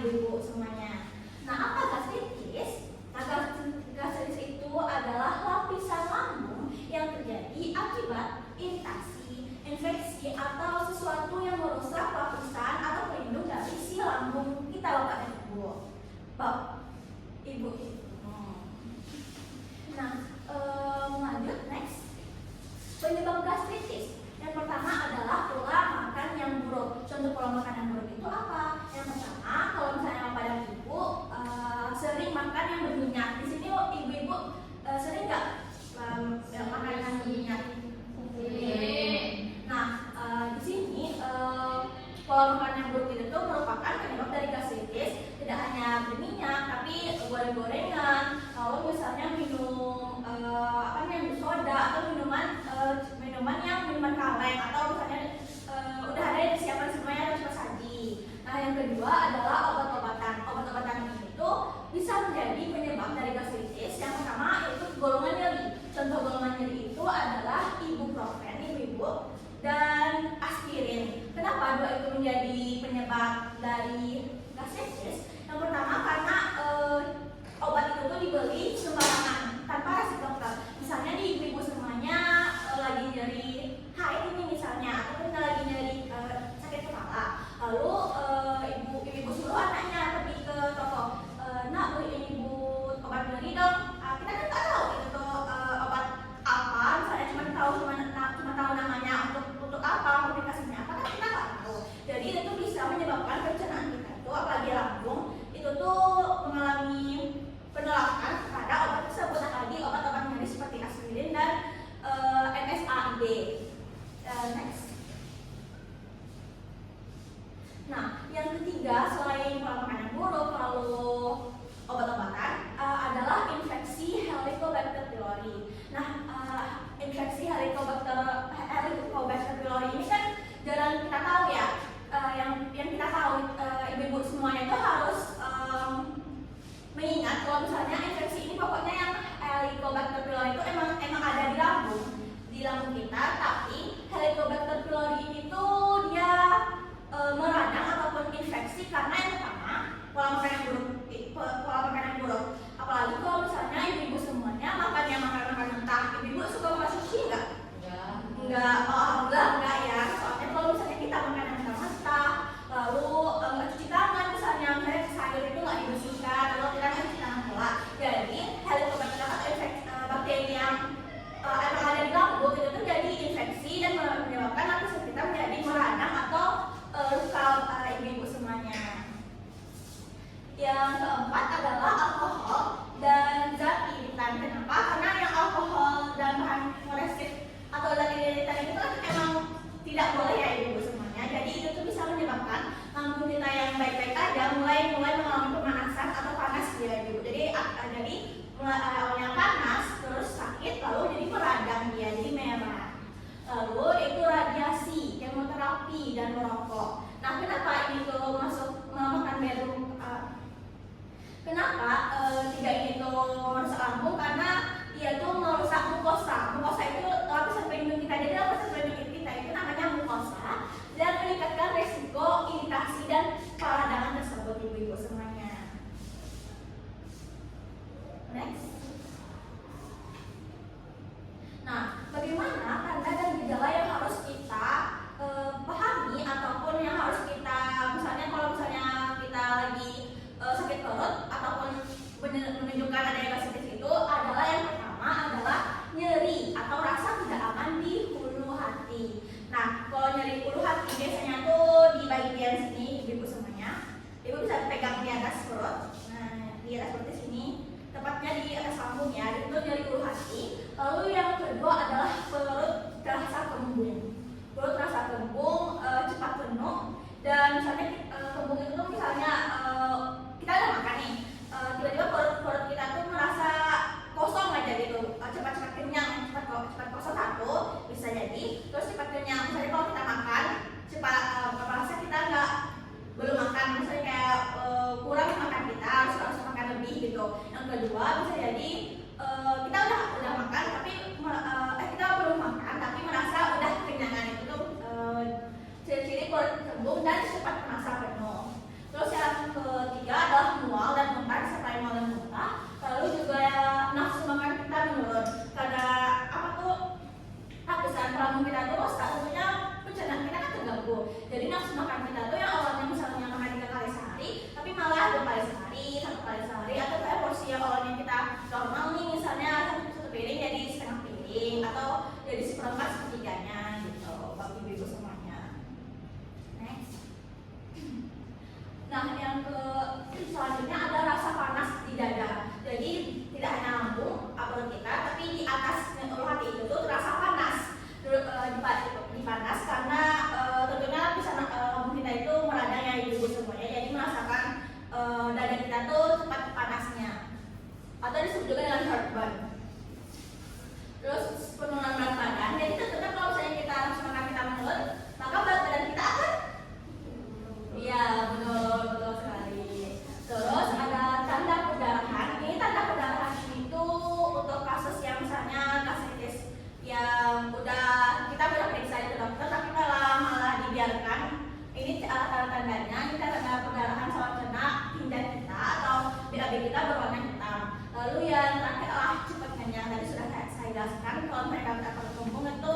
ibu-ibu semuanya. Nah, apa gastritis? Nah, gastritis itu adalah lapisan lambung yang terjadi akibat iritasi, infeksi, atau sesuatu yang merusak lapisan atau pelindung dari si lambung kita, Bapak dan Ibu. Ibu. Nah, lanjut next. Penyebab gastritis. Yang pertama adalah pola makan yang buruk. Contoh pola makan yang buruk itu apa? Yang pertama, kalau misalnya Bapak dan Ibu sering makan yang berminyak. Di sini ibu-ibu sering nggak makan yang berminyak? Nah, di sini pola makan yang buruk itu merupakan penyebab dari gastritis. Tidak hanya berminyak, tapi goreng-gorengan. Kalau misalnya minum soda atau minuman kaleng, atau misalnya udah ada yang disiapkan semuanya harus saji. Nah, yang kedua adalah obat-obatan. Obat-obatan itu bisa menjadi penyebab dari gastritis. Yang pertama yaitu golongan nyeri. Contoh golongan nyeri itu adalah ibuprofen, ibu-ibu, dan aspirin. Kenapa dua itu menjadi penyebab dari gastritis? Yang pertama karena obat itu tuh dibeli sembarangan tanpa resep dokter. Misalnya nih ibu-ibu semuanya lagi nyeri haid ini misalnya, atau kita lagi nyeri sakit kepala, lalu ibu suruh anaknya pergi ke toko, nak beli ibu obat nyeri dong. Kita kan nggak tahu itu tuh obat apa, misalnya cuma tahu namanya, untuk apa, aplikasinya apa, kan kita nggak tahu. Jadi itu bisa menyebabkan pencernaan kita itu, apalagi lambung itu tuh mengalami penolakan pada obat tersebut, apalagi obat-obat nyeri seperti aspirin dan NSAID. Next. Nah, yang ketiga selain pola makan yang buruk lalu obat-obatan adalah infeksi Helicobacter pylori. Nah, infeksi Helicobacter pylori ini kan jarang kita tahu ya. Yang kita tahu ibu-ibu semuanya itu harus mengingat kalau misalnya infeksi ini pokoknya yang Helicobacter pylori itu emang ada di lambung kita, tapi Helicobacter pylori ini tuh dia meradang ataupun infeksi karena yang pertama pola makan yang buruk. Apalagi kalau misalnya ibu-ibu semuanya makan makanan mentah. Ibu-ibu suka makan sushi nggak? Enggak. Alhamdulillah enggak ya. Soalnya kalau misalnya kita makan mentah, lalu nggak cuci tangan, misalnya sayur itu nggak dibersihkan, lalu kita nggak cuci tangan pula. Jadi Helicobacter atau bakteri yang emang ada di lambung itu tuh jadi infeksi dan menyebabkan lapisan kita menjadi meradang atau luka, ibu-ibu semuanya. Yang keempat adalah alkohol dan zat iritan. Kenapa? Karena yang alkohol dan bahan koresif atau zat iritan itu kan emang tidak boleh ya ibu semuanya. Jadi itu tuh bisa menyebabkan lambung kita yang baik-baik aja mulai mengalami pemanasan atau panas ya ibu. Jadi awalnya panas, terus sakit, lalu jadi meradang dia, jadi merah. Lalu itu radiasi, kemoterapi, dan merokok. Nah, kenapa ini tuh masuk makan bedroom? Kenapa tiga ini tuh merusak lambung? Karena dia tuh merusak mukosa. Mukosa itu lapisan pelindung kita. Jadi lapisan pelindung kita itu namanya mukosa dan meningkatkan resiko iritasi dan peradangan tersebut ibu-ibu semuanya. Next. Nah, bagaimana tanda dan gejala yang harus kita pahami ataupun yang harus kita, misalnya kalau misalnya kita lagi sakit perut ataupun menunjukkan adanya gastritis itu adalah yang pertama adalah nyeri atau rasa tidak aman di hulu hati. Nah, kalau nyeri hulu hati biasanya tuh di bagian sini ibu semuanya. Ibu bisa pegang di atas perut. Nah, di atas seperti sini. Tepatnya di atas lambung ya, itu nyeri hulu hati. Lalu yang kedua adalah perut terasa kembung. Perut terasa kembung, cepat penuh, dan misalnya kembung itu tuh misalnya kita udah makan nih, tiba-tiba perut kita tuh merasa kosong aja gitu, cepat-cepat kenyang, cepat kosong satu bisa jadi, terus cepat kenyang. Misalnya kalau kita makan cepat merasa kita belum makan, misalnya kayak kurang makan kita harus makan lebih gitu. Yang kedua bisa jadi kita udah makan tapi kita belum makan tapi merasa udah kenyangan. Itu ciri-ciri perut kembung dan cepat merasa penuh. Terus yang ketiga satu kali sehari, atau kayak porsi yang awalnya kita normal nih, misalnya satu piring jadi setengah piring atau jadi seperempat sepertiganya gitu, bagi ibu semuanya. Next. Nah, yang selanjutnya ada rasa panas di dada. Jadi tidak hanya lambung perut kita, tapi di atas ulu hati itu tuh terasa panas. Dipanas karena tentunya lapisan lambung kita itu meradang ya ibu semuanya. Jadi merasakan dada kita tuh cepat panasnya, atau disebut juga dengan heartburn. Terus penurunan berat badan. Jadi tentunya kalau misalnya kita harus makan kita menurun, maka berat badan kita akan, iya betul sekali. Terus ada tanda perdarahan. Ini tanda perdarahan itu untuk kasus yang misalnya gastritis yang kita udah periksa itu dokter, tapi malah dibiarkan. Ini tanda-tandanya, ini tanda perdarahan saluran cerna tinja kita atau BAB kita berwarna hitam. Lalu yang terakhir adalah cepat kenyang. Tadi sudah saya jelaskan, kalau mereka bertumbung itu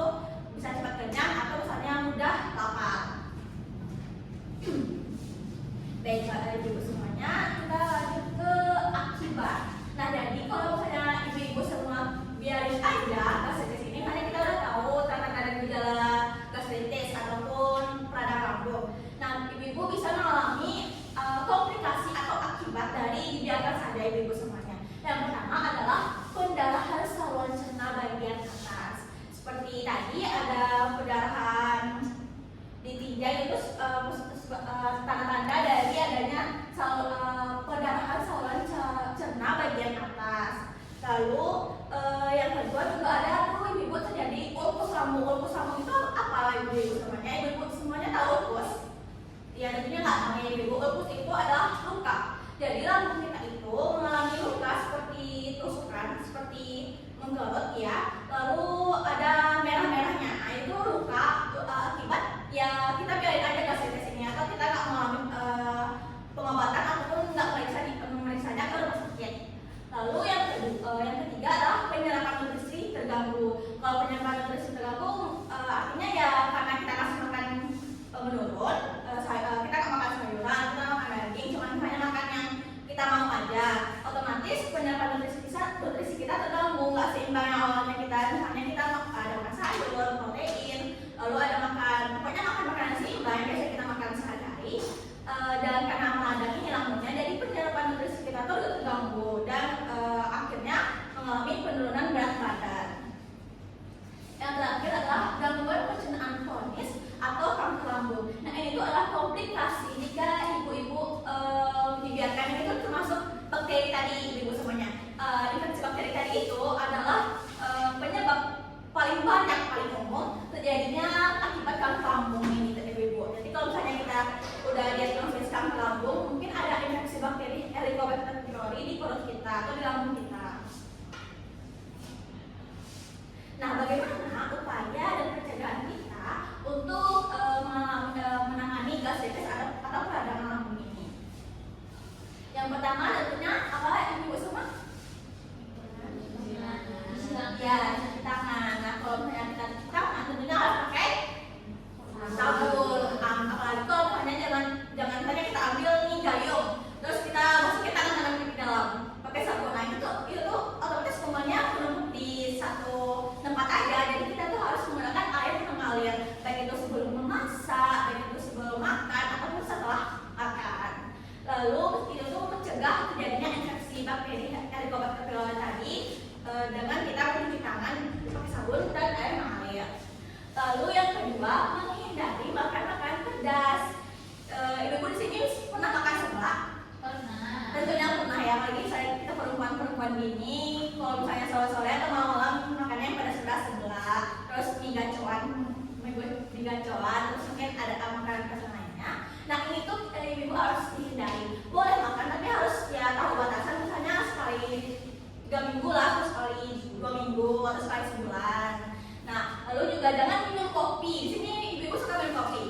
bisa cepat kenyang atau misalnya mudah lapar. Baik, ibu semuanya, kita lanjut ke akibat. Nah, jadi kalau misalnya ibu-ibu semua biarin aja gastritis ini, karena kita udah tahu tanda-tanda gejala gastritis ataupun radang lambung. Nah, ibu-ibu bisa mengalami komplikasi atau akibat dari dibiarkan saja ibu-ibu semuanya. Yang pertama adalah pendarahan saluran cerna bagian atas. Seperti tadi ada pendarahan di tinja itu tanda-tanda dari adanya pendarahan saluran cerna bagian atas. Lalu yang kedua juga ada ibu-ibu terjadi ulkus lambung. Ulkus lambung itu apa ibu-ibu semuanya? Ibu-ibu semuanya tahu ulkus? Ya tentunya nggak tahu ya ibu. Ulkus itu adalah luka. Jadi lambung kita itu mengalami luka seperti tusukan, seperti menggerut ya. Lalu ada merah-merahnya. Nah, itu luka akibat ya kita biarin aja gastritis ini, atau kita nggak mengalami pengobatan ataupun nggak memeriksanya ke rumah sakit. Lalu yang ketiga adalah penyerapan nutrisi terganggu. Kalau penyerapan nutrisi terganggu artinya ya karena kita kasih makan menurun, kita nggak makan sayuran, kita makan daging, cuma hanya makan yang kita mau aja, otomatis penyerapan nutrisi kita terganggu, nggak seimbang. Yang awalnya kita misalnya kita ada makan sayur, protein, lalu ada pokoknya makan makanan seimbang yang biasa kita makan sehari-hari, dan karena meradang ini lambungnya, jadi penyerapan nutrisi kita tuh terganggu dan akhirnya mengalami penurunan berat badan. Yang terakhir adalah gangguan pencernaan kronis atau kanker lambung. Nah, ini tuh adalah komplikasi jika ibu-ibu dibiarkan. Ini tuh termasuk bakteri tadi ibu-ibu semuanya. Infeksi bakteri tadi itu adalah penyebab paling banyak, paling umum terjadinya akibat kanker lambung ini ibu-ibu. Jadi kalau misalnya kita udah diagnosis kanker lambung, mungkin ada infeksi bakteri Helicobacter pylori di perut kita atau di lambung kita. Nah, bagaimana upaya dan pencegahan kita untuk menangani gastritis atau radang lambung ini? Yang pertama tentunya apa ibu semua? Ya, cuci tangan. Nah, kalau misalnya kita cuci tangan, tentunya harus pakai sabun. Apalagi kalau misalnya jangan saja kita ambil nih gayung, terus kita masukin tangan ke dalam pakai sabun. Nah, itu otomatis semuanya menumpuk di satu tempat aja. Jadi kita tuh harus menggunakan air yang mengalir, baik itu sebelum memasak, baik itu sebelum makan ataupun setelah makan. Lalu itu tuh mencegah terjadinya infeksi bakteri Helicobacter pylori tadi dengan kita mencuci tangan pakai sabun dan air mengalir. Lalu yang kedua, menghindari makan pedas. Ibu di sini pernah makan seblak? Pernah. Tentunya pernah ya, apalagi kita perempuan gini, kalau misalnya sore-sore atau malam makannya yang pedas-pedas seblak, terus mie gacoan, terus mungkin ada makanan pedas lainnya. Nah, ini tuh ibu harus dihindari. Boleh makan, tapi harus ya tahu batasan. Misalnya sekali 3 minggu lah, terus sekali 2 minggu atau sekali sebulan. Nah, lalu juga jangan minum kopi. Di sini ibu suka minum kopi?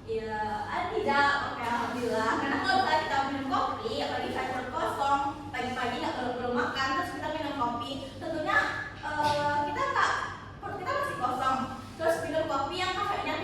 Iya, tidak. Oke, alhamdulillah. Karena kalau kita minum kopi, apalagi saya perut kosong, pagi-pagi nggak belum makan, terus kita minum kopi, tentunya perut kita masih kosong. Terus minum kopi yang kafeinnya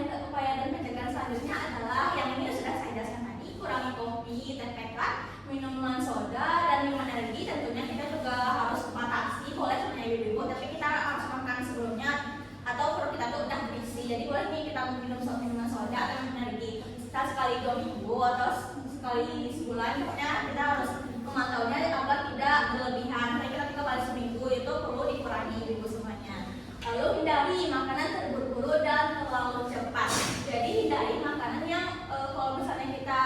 upaya dan pencegahan selanjutnya adalah yang ini sudah saya jelaskan tadi, kurangi kopi, teh pekat, minuman soda, dan minuman energi. Tentunya kita juga harus batasi, boleh sebenarnya ibu-ibu, tapi kita harus makan sebelumnya atau perut kita tuh udah berisi. Jadi boleh nih kita minum minuman soda atau minuman energi sekali 2 minggu atau sekali sebulan. Pokoknya kita harus memantaunya agar tidak berlebihan. Kira-kira 3 kali seminggu itu perlu dikurangi ibu semuanya. Lalu hindari makanan terburu-buru dan terlalu cepat. Jadi hindari makanan yang kalau misalnya kita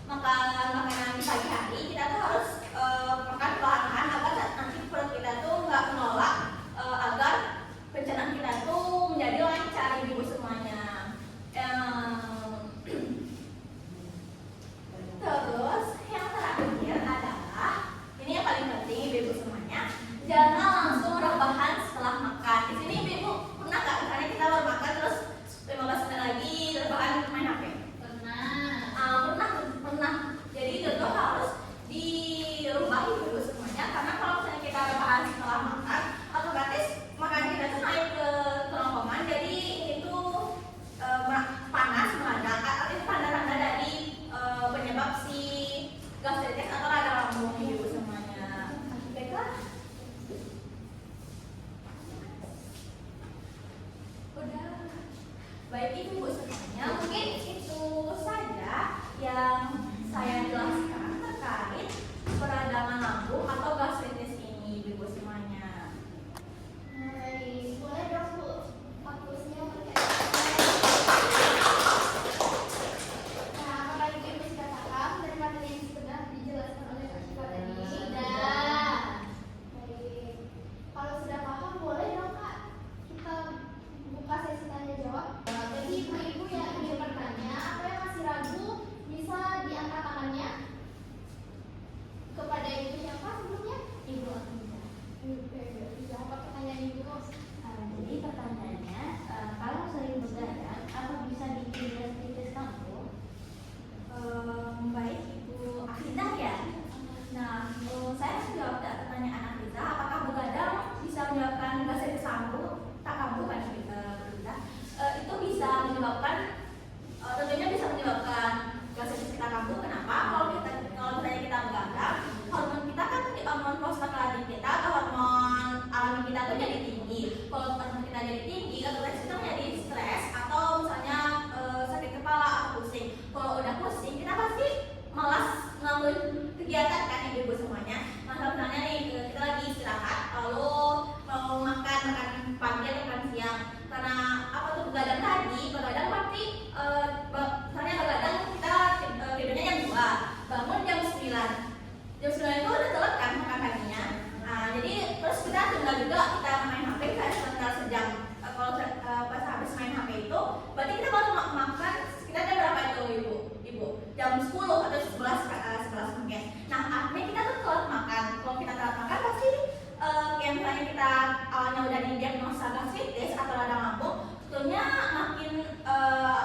makan makanan di pagi hari, kita tuh harus makan perlahan agar nanti perut kita tuh nggak menolak, agar pencernaan kita tuh menjadi lancar ibu semuanya. Terus yang terakhir adalah ini yang paling penting ibu semuanya, jangan langsung rebahan setelah makan. Di sini ibu pernah nggak misalnya kita baru makan terus 15 menit lagi rebahan main HP? Pernah. Jadi itu tuh harus dirubah ibu semuanya, karena kalau misalnya kita rebahan setelah makan, otomatis makanan kita tuh naik ke kerongkongan, jadi itu panas mendadak. Artinya tanda-tanda dari penyebab si gastritis atau radang lambung ibu semuanya. Baiklah. Udah. Baik ibu semuanya, mungkin itu saja yang saya jelaskan terkait peradangan lambung atau gastritis ini ibu semuanya. Baik, boleh dong Bu fokusnya terkait. Nah, apakah ibu sudah paham dari materi yang sudah dijelaskan oleh Kak Syifa tadi? Sudah. Baik, kalau sudah paham boleh dong Kak kita buka sesi tanya jawab. Bagi ibu-ibu yang ingin bertanya atau yang masih ragu, bisa diangkat tangannya kepada ibu siapa sebelumnya? Ibu Afinda. Apa pertanyaan ibu? Jadi pertanyaannya, kalau sering begadang, apa bisa bikin gastritis lambung? Baik ibu Afinda ya. Nah, saya menjawab pertanyaan Afinda, apakah begadang bisa menyebabkan gastritis lambung? Tak kambuh kan Afinda? Itu bisa menyebabkan, tentunya bisa menyebabkan gastritis kita kambuh. Kenapa? Kalau misalnya kita begadang, hormon kita kan hormon prostaglandin kita atau hormon alami kita tuh jadi tinggi. Kalau hormon kita jadi tinggi, otomatis kita menjadi stres atau misalnya sakit kepala atau pusing. Kalau udah pusing, kita pasti malas ngelakuin kegiatan kan ibu semuanya. Misalnya nih kita lagi istirahat, lalu mau makan pagi atau makan siang. Karena apa tuh begadang tadi? Begadang pasti misalnya begadang kita tidurnya jam 2, bangun jam 9. Jam 9 itu udah telat kan makan paginya. Nah, jadi terus kita tunda juga kita main HP kayak sekitar sejam. Kalau pas habis main HP itu, berarti kita baru makan sekitar jam berapa itu ibu? Jam 10 atau 11 mungkin. Nah, artinya kita tuh telat makan. Kalau kita telat makan pasti yang misalnya kita awalnya udah didiagnosa gastritis atau radang lambung, tentunya makin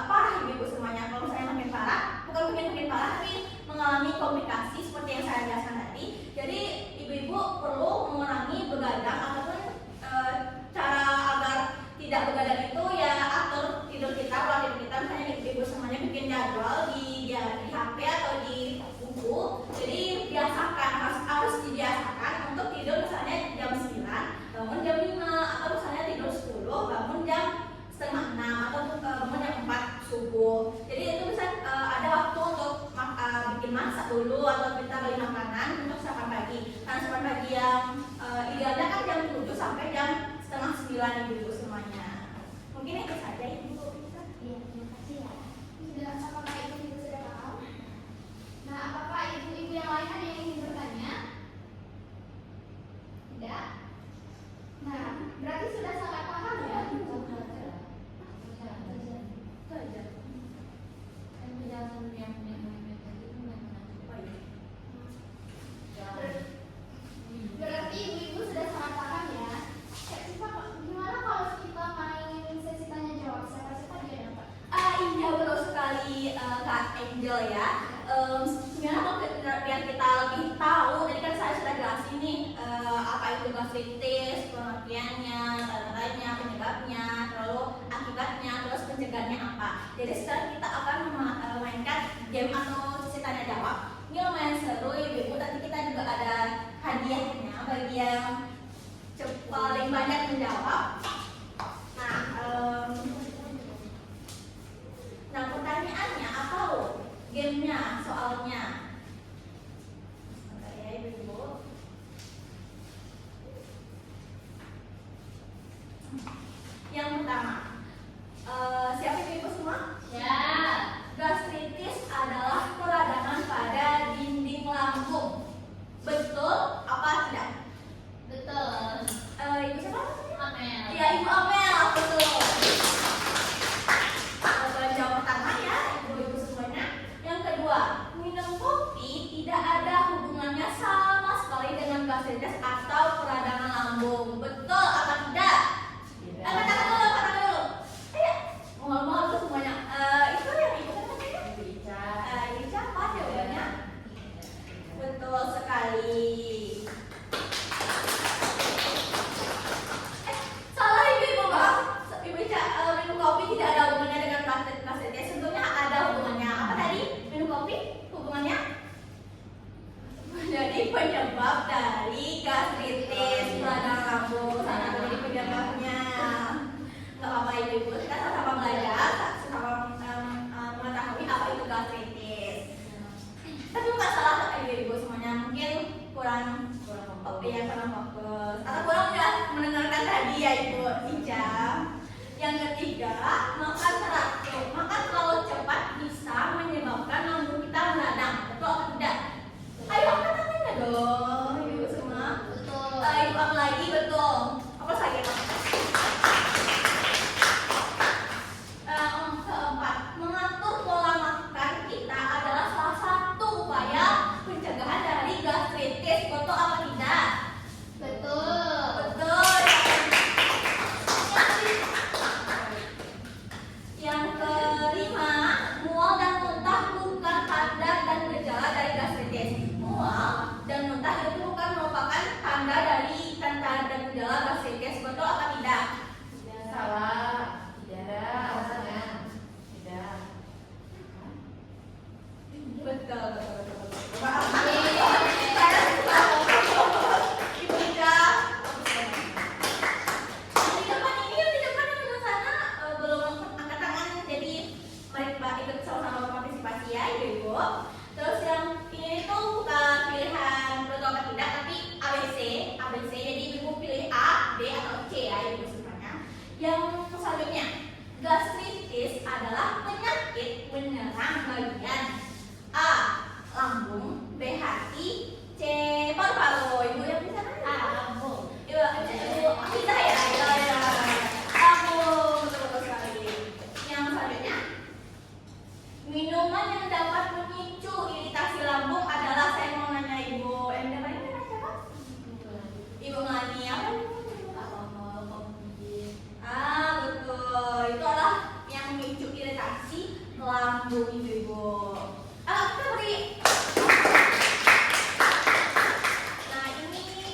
parah ibu semuanya. Kalau misalnya makin parah, bukan makin parah, tapi mengalami komplikasi seperti yang saya jelaskan tadi. Jadi ibu-ibu perlu mengurangi begadang ataupun cara agar tidak begadang itu ya atur tidur kita, pola tidur kita. Misalnya ibu-ibu semuanya bikin jadwal di HP atau di buku. Jadi biasakan, harus dibiasakan untuk tidur misalnya jam 9, bangun jam 5, atau misalnya tidur 10, bangun jam setengah 6, atau bangun jam 4 subuh. Jadi itu bisa ada waktu untuk bikin masak dulu atau kita beli makanan untuk sarapan pagi. Karena sarapan pagi yang idealnya kan jam 7 sampai jam setengah 9 ibu semuanya. Mungkin itu saja ibu. Iya, terima kasih ya. Sudah, apakah ibu sudah paham? Nah, apakah ibu-ibu yang lain ada yang ingin bertanya? Tidak? Nah, berarti sudah sangat paham ya? Itu aja. Penjelasan yang tadi Berarti ibu-ibu sudah sangat paham ya? Kak Syifa, gimana kalau kita main sesi tanya jawab? Siapa-siapa dia dapat? Iya betul sekali Kak Angel ya. Sebenarnya kalau biar kita lebih tahu, tadi kan saya sudah jelasin nih apa itu gastritis, pengertiannya, tanda-tandanya, penyebabnya, lalu akibatnya, terus pencegahannya apa. Jadi sekarang kita akan memainkan game atau sesi tanya jawab. Ini lumayan seru ibu-ibu, nanti kita juga ada hadiahnya bagi yang paling banyak menjawab. Nah, pertanyaannya apa loh? Gamenya, soalnya. Sebentar ya ibu-ibu. Yang pertama, siapa ibu-ibu semua? Ya. Gastritis adalah peradangan pada dinding lambung. Betul apa tidak? Betul. Ibu siapa? Amel. Ya, Ibu Amel, betul. Jawab pertama ya, ibu-ibu semuanya. Yang kedua, minum kopi tidak ada hubungannya sama sekali dengan gastritis atau peradangan lambung. Betul apa tidak? Katakan dulu, katakan dulu. Ayo, mohon dulu semuanya. Itu yang ibu katakan. Ini siapa jawabannya? Betul sekali. Salah ibu-ibu bang. Minum kopi tidak ada hubungannya dengan gastritis. Sebetulnya ada hubungannya. Apa tadi? Minum kopi hubungannya? Jadi penyebab dari gastritis, peradangan lambung. Sana jadi penyebabnya. Gak apa-apa ibu-ibu. Kita sama-sama belajar, sama-sama mengetahui apa itu gastritis. Tapi bukan salah ibu-ibu semuanya. Mungkin kurang fokus atau kurang udah mendengarkan tadi ya ibu Ica. Yang ketiga, makan teratur. Makan terlalu cepat bisa menyebabkan lambung kita meradang. Betul atau tidak? Ayo katakannya dong ibu semua. Betul. Ibu apa lagi? Betul. Apa lagi? Keempat, mengatur pola makan kita adalah salah satu upaya pencegahan dari gastritis. Betul apa tidak? Betul. Betul. Yang kelima, mual dan muntah bukan tanda dan gejala dari gastritis. Mual dan muntah itu bukan merupakan tanda dan gejala gastritis. Betul apa tidak? Salah, tidak ada, tidak. Betul. Maaf. Saya suka. Ibu Ida. Di depan ini, di depan yang di sana belum angkat tangan, jadi mari kita ikut sama-sama partisipasi ya ibu-ibu. Terus yang ini tuh bukan pilihan betul atau tidak, tapi ABC. Jadi ibu pilih A, B atau C ya ibu semuanya. Yang selanjutnya, gastritis adalah penyakit menyerang bagian A. lambung, B. hati, C. paru-paru. Ibu yang bisa kan? A. Lambung. Ibu bisa ya? Ya. Lambung, betul sekali. Yang selanjutnya, minuman yang dapat memicu iritasi lambung adalah, saya mau nanya ibu, dapat ini nanya siapa? Ibu Melani, apa? Betul. Itu adalah yang memicu iritasi lambung ibu-ibu. Kita beri. Nah, ini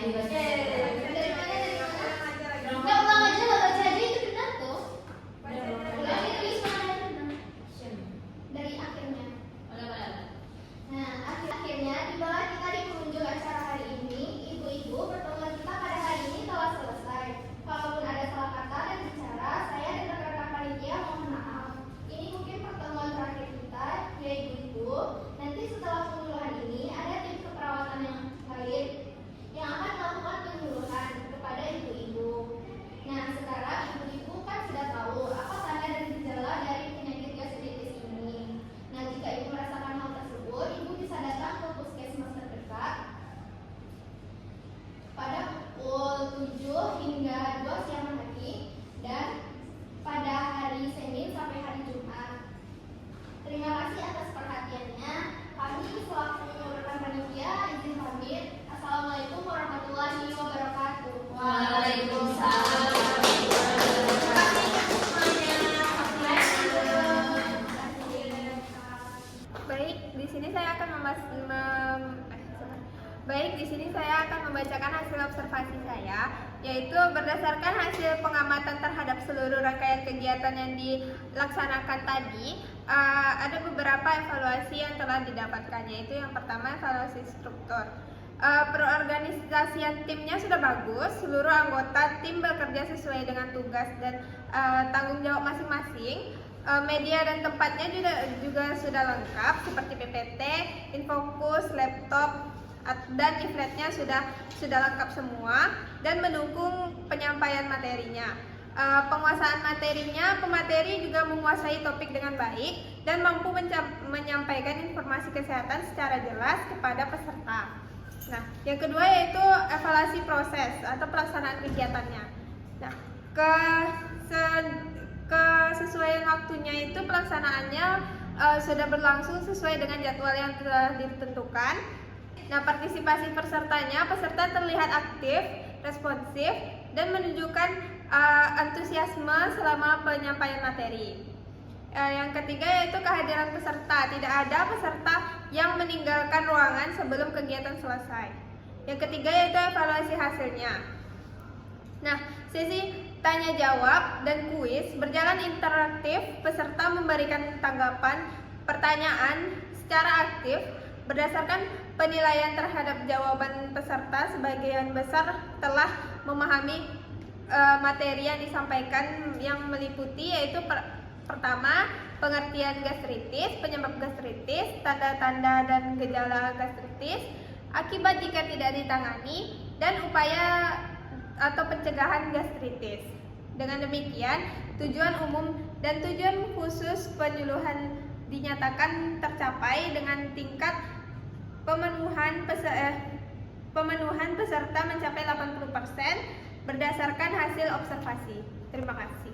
dibaca. Dari mana? Nggak ulang aja, nggak baca aja itu benar tuh. Ulang ditulis mana itu benar. Dari akhirnya. Nah, akhirnya tibalah kita di pengunjung acara hari ini. Ibu-ibu, pertemuan kita pada hari ini telah selesai. Kalaupun ada salah kata dan bicara, saya dan rekan-rekan panitia mohon maaf. Ini mungkin pertemuan terakhir kita, ya ibu-ibu. Nanti setelah penyuluhan ini ada tim keperawatan yang lain yang akan melakukan penyuluhan kepada ibu-ibu. Nah, sekarang ibu-ibu kan sudah tahu apa tanda dan gejala dari penyakit gastritis ini. Nah, jika ibu merasakan hal tersebut, ibu bisa datang ke puskesmas terdekat pada pukul 7 hingga 2 siang hari dan pada hari Senin sampai hari Jumat. Terima kasih atas perhatiannya. Kami selaku rekan panitia izin pamit. Assalamualaikum warahmatullahi wabarakatuh. Waalaikumsalam. Baik, di sini saya akan membacakan hasil observasi saya, yaitu berdasarkan hasil pengamatan terhadap seluruh rangkaian kegiatan yang dilaksanakan tadi, ada beberapa evaluasi yang telah didapatkan, yaitu yang pertama evaluasi struktur. Perorganisasian timnya sudah bagus, seluruh anggota tim bekerja sesuai dengan tugas dan tanggung jawab masing-masing. Media dan tempatnya juga sudah lengkap seperti PPT, infokus, laptop, dan leafletnya sudah lengkap semua dan mendukung penyampaian materinya. Penguasaan materinya, pemateri juga menguasai topik dengan baik dan mampu menyampaikan informasi kesehatan secara jelas kepada peserta. Nah, yang kedua yaitu evaluasi proses atau pelaksanaan kegiatannya. Nah, kesesuaian waktunya itu pelaksanaannya sudah berlangsung sesuai dengan jadwal yang telah ditentukan. Nah, partisipasi pesertanya, peserta terlihat aktif, responsif, dan menunjukkan antusiasme selama penyampaian materi. Yang ketiga yaitu kehadiran peserta. Tidak ada peserta yang meninggalkan ruangan sebelum kegiatan selesai. Yang ketiga yaitu evaluasi hasilnya. Nah, sesi tanya jawab dan kuis berjalan interaktif. Peserta memberikan tanggapan pertanyaan secara aktif berdasarkan penilaian terhadap jawaban peserta. Sebagian besar telah memahami materi yang disampaikan yang meliputi yaitu pertama, pengertian gastritis, penyebab gastritis, tanda-tanda dan gejala gastritis, akibat jika tidak ditangani, dan upaya atau pencegahan gastritis. Dengan demikian, tujuan umum dan tujuan khusus penyuluhan dinyatakan tercapai dengan tingkat pemenuhan peserta mencapai 80% berdasarkan hasil observasi. Terima kasih.